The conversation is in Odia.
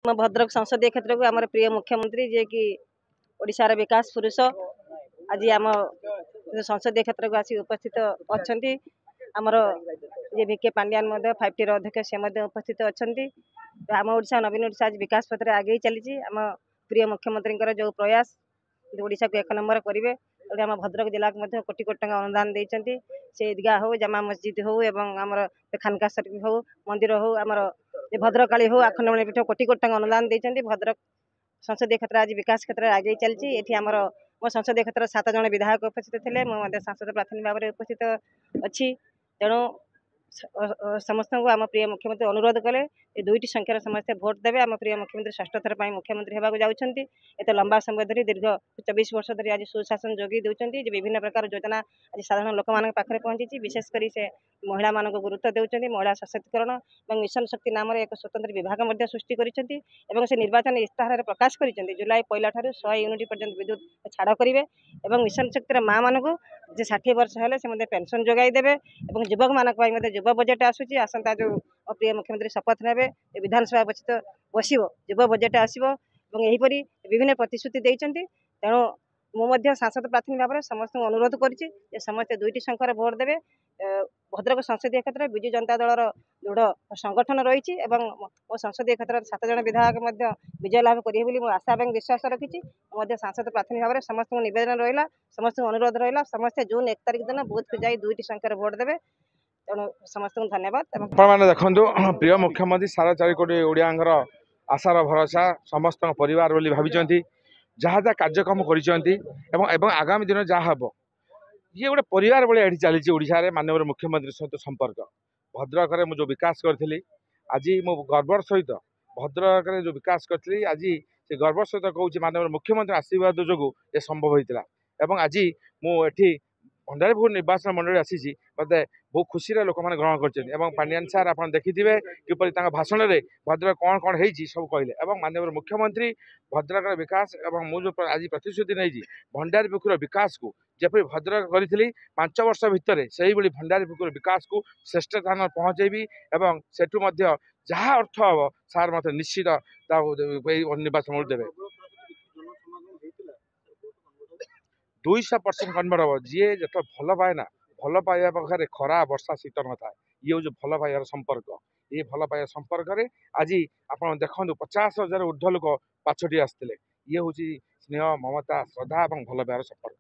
ଆମ ଭଦ୍ରକ ସଂସଦୀୟ କ୍ଷେତ୍ରକୁ ଆମର ପ୍ରିୟ ମୁଖ୍ୟମନ୍ତ୍ରୀ ଯିଏକି ଓଡ଼ିଶାର ବିକାଶ ପୁରୁଷ ଆଜି ଆମ ସଂସଦୀୟ କ୍ଷେତ୍ରକୁ ଆସି ଉପସ୍ଥିତ ଅଛନ୍ତି। ଆମର ଯେ ଭିକେ ପାଣ୍ଡିଆନ ମଧ୍ୟ 5T ର ଅଧ୍ୟକ୍ଷ ସେ ମଧ୍ୟ ଉପସ୍ଥିତ ଅଛନ୍ତି। ଆମ ଓଡ଼ିଶା ନବୀନ ଓଡ଼ିଶା ଆଜି ବିକାଶ ପଥରେ ଆଗେଇ ଚାଲିଛି। ଆମ ପ୍ରିୟ ମୁଖ୍ୟମନ୍ତ୍ରୀଙ୍କର ଯେଉଁ ପ୍ରୟାସ ଓଡ଼ିଶାକୁ 1 ନମ୍ବର କରିବେ ତେଣୁ ଆମ ଭଦ୍ରକ ଜିଲ୍ଲାକୁ ମଧ୍ୟ କୋଟି କୋଟି ଟଙ୍କା ଅନୁଦାନ ଦେଇଛନ୍ତି। ସେ ঈଦଗାହ ହଉ, ଜାମା ମସଜିଦ ହଉ ଏବଂ ଆମର ଖାନକା ଶରୀଫ ହଉ, ମନ୍ଦିର ହଉ, ଆମର ଭଦ୍ରକାଳୀ ହଉ, ଆଖଣ୍ଡଳମଣି ପୀଠ କୋଟି କୋଟି ଟଙ୍କା ଅନୁଦାନ ଦେଇଛନ୍ତି। ଭଦ୍ରକ ସଂସଦୀୟ କ୍ଷେତ୍ର ଆଜି ବିକାଶ କ୍ଷେତ୍ରରେ ଆଗେଇ ଚାଲିଛି। ଏଠି ଆମର ମୋ ସଂସଦୀୟ କ୍ଷେତ୍ରରେ 7 ଜଣ ବିଧାୟକ ଉପସ୍ଥିତ ଥିଲେ। ମୁଁ ମଧ୍ୟ ସାଂସଦ ପ୍ରାର୍ଥୀ ଭାବରେ ଉପସ୍ଥିତ ଅଛି। ତେଣୁ ସମସ୍ତଙ୍କୁ ଆମ ପ୍ରିୟ ମୁଖ୍ୟମନ୍ତ୍ରୀ ଅନୁରୋଧ କଲେ ଏ 2ଟି ସଂଖ୍ୟାର ସମସ୍ତେ ଭୋଟ ଦେବେ। ଆମ ପ୍ରିୟ ମୁଖ୍ୟମନ୍ତ୍ରୀ 6ଠ ଥର ପାଇଁ ମୁଖ୍ୟମନ୍ତ୍ରୀ ହେବାକୁ ଯାଉଛନ୍ତି। ଏତେ ଲମ୍ବା ସମୟ ଧରି ଦୀର୍ଘ 24 ବର୍ଷ ଧରି ଆଜି ସୁଶାସନ ଯୋଗାଇ ଦେଉଛନ୍ତି। ଯେ ବିଭିନ୍ନ ପ୍ରକାର ଯୋଜନା ଆଜି ସାଧାରଣ ଲୋକମାନଙ୍କ ପାଖରେ ପହଞ୍ଚିଛି। ବିଶେଷ କରି ସେ ମହିଳାମାନଙ୍କୁ ଗୁରୁତ୍ୱ ଦେଉଛନ୍ତି। ମହିଳା ସଶକ୍ତିକରଣ ଏବଂ ମିଶନ ଶକ୍ତି ନାମରେ ଏକ ସ୍ୱତନ୍ତ୍ର ବିଭାଗ ମଧ୍ୟ ସୃଷ୍ଟି କରିଛନ୍ତି ଏବଂ ସେ ନିର୍ବାଚନ ଇସ୍ତାହାରରେ ପ୍ରକାଶ କରିଛନ୍ତି ଜୁଲାଇ 1 ଠାରୁ 100 ୟୁନିଟ୍ ପର୍ଯ୍ୟନ୍ତ ବିଦ୍ୟୁତ୍ ଛାଡ଼ କରିବେ ଏବଂ ମିଶନ ଶକ୍ତିର ମାଆମାନଙ୍କୁ ଯେ 60 ବର୍ଷ ହେଲେ ସେ ମଧ୍ୟ ପେନସନ୍ ଯୋଗାଇ ଦେବେ ଏବଂ ଯୁବକମାନଙ୍କ ପାଇଁ ମଧ୍ୟ ଯୁବ ବଜେଟ୍ ଆସୁଛି। ଆସନ୍ତା ଯେଉଁ ପ୍ରିୟ ମୁଖ୍ୟମନ୍ତ୍ରୀ ଶପଥ ନେବେ ଏ ବିଧାନସଭା ବସିବ ଯୁବ ବଜେଟ୍ ଆସିବ ଏବଂ ଏହିପରି ବିଭିନ୍ନ ପ୍ରତିଶ୍ରୁତି ଦେଇଛନ୍ତି। ତେଣୁ ମୁଁ ମଧ୍ୟ ସାଂସଦ ପ୍ରାର୍ଥୀ ଭାବରେ ସମସ୍ତଙ୍କୁ ଅନୁରୋଧ କରିଛି ଯେ ସମସ୍ତେ 2ଟି ସଂଖ୍ୟାରେ ଭୋଟ ଦେବେ। ଭଦ୍ରକ ସଂସଦୀୟ କ୍ଷେତ୍ରରେ ବିଜୁ ଜନତା ଦଳର ଦୃଢ଼ ସଂଗଠନ ରହିଛି ଏବଂ ମୋ ସଂସଦୀୟ କ୍ଷେତ୍ରରେ 7 ଜଣ ବିଧାୟକ ମଧ୍ୟ ବିଜୟ ଲାଭ କରିବେ ବୋଲି ମୁଁ ଆଶା ଏବଂ ବିଶ୍ୱାସ ରଖିଛି। ମୁଁ ମଧ୍ୟ ସାଂସଦ ପ୍ରାର୍ଥୀ ଭାବରେ ସମସ୍ତଙ୍କୁ ନିବେଦନ ରହିଲା, ସମସ୍ତଙ୍କୁ ଅନୁରୋଧ ରହିଲା, ସମସ୍ତେ ଜୁନ୍ 1 ତାରିଖ ଦିନ ବୁଥକୁ ଯାଇ 2ଟି ସଂଖ୍ୟାରେ ଭୋଟ ଦେବେ। ତେଣୁ ସମସ୍ତଙ୍କୁ ଧନ୍ୟବାଦ। ଆପଣମାନେ ଦେଖନ୍ତୁ ପ୍ରିୟ ମୁଖ୍ୟମନ୍ତ୍ରୀ 4.5 କୋଟି ଓଡ଼ିଆଙ୍କର ଆଶାର ଭରସା ସମସ୍ତ ପରିବାର ବୋଲି ଭାବିଛନ୍ତି। ଯାହା ଯାହା କାର୍ଯ୍ୟକ୍ରମ କରିଛନ୍ତି ଏବଂ ଆଗାମୀ ଦିନ ଯାହା ହେବ ଇଏ ଗୋଟେ ପରିବାର ଭଳି ଏଠି ଚାଲିଛି। ଓଡ଼ିଶାରେ ମାନନୀୟ ମୁଖ୍ୟମନ୍ତ୍ରୀ ସହିତ ସମ୍ପର୍କ ଭଦ୍ରକରେ ମୁଁ ଯେଉଁ ବିକାଶ କରିଥିଲି ଆଜି ମୁଁ ଗର୍ବର ସହିତ ଭଦ୍ରକରେ ଯେଉଁ ବିକାଶ କରିଥିଲି ଆଜି ସେ ଗର୍ବର ସହିତ କହୁଛି ମାନନୀୟ ମୁଖ୍ୟମନ୍ତ୍ରୀ ଆଶୀର୍ବାଦ ଯୋଗୁଁ ଏ ସମ୍ଭବ ହୋଇଥିଲା। ଏବଂ ଆଜି ମୁଁ ଏଠି ଭଣ୍ଡାରୀପୁର ନିର୍ବାଚନ ମଣ୍ଡଳୀ ଆସିଛି ମୋତେ ବହୁତ ଖୁସିରେ ଲୋକମାନେ ଗ୍ରହଣ କରିଛନ୍ତି ଏବଂ ପାଣ୍ଡିଆନ ସାର୍ ଆପଣ ଦେଖିଥିବେ କିପରି ତାଙ୍କ ଭାଷଣରେ ଭଦ୍ରକ କ'ଣ ହେଇଛି ସବୁ କହିଲେ ଏବଂ ମାନନୀୟ ମୁଖ୍ୟମନ୍ତ୍ରୀ ଭଦ୍ରକର ବିକାଶ ଏବଂ ମୁଁ ଯେଉଁ ଆଜି ପ୍ରତିଶ୍ରୁତି ନେଇଛି ଭଣ୍ଡାରୀପୁର ବିକାଶକୁ ଯେପରି ଭଦ୍ରକ କରିଥିଲି 5 ବର୍ଷ ଭିତରେ ସେହିଭଳି ଭଣ୍ଡାରୀପୁର ବିକାଶକୁ ଶ୍ରେଷ୍ଠ ସ୍ଥାନ ପହଞ୍ଚାଇବି ଏବଂ ସେଠୁ ମଧ୍ୟ ଯାହା ଅର୍ଥ ହେବ ସାର୍ ମୋତେ ନିଶ୍ଚିତ ଏଇ ନିର୍ବାଚନ ଦେବେ। 200% କନଭର୍ଟ ହେବ। ଯିଏ ଯେତେ ଭଲ ପାଏ ନା ଭଲ ପାଇବା ପାଖରେ ଖରା ବର୍ଷା ଶୀତ ନଥାଏ। ଇଏ ହେଉଛି ଭଲ ପାଇବାର ସମ୍ପର୍କ। ଏ ଭଲ ପାଇବା ସମ୍ପର୍କରେ ଆଜି ଆପଣ ଦେଖନ୍ତୁ 50,000 ଊର୍ଦ୍ଧ୍ୱ ଲୋକ ପାଛୋଟି ଆସିଥିଲେ। ଇଏ ହେଉଛି ସ୍ନେହ ମମତା ଶ୍ରଦ୍ଧା ଏବଂ ଭଲ ପାଇବାର ସମ୍ପର୍କ।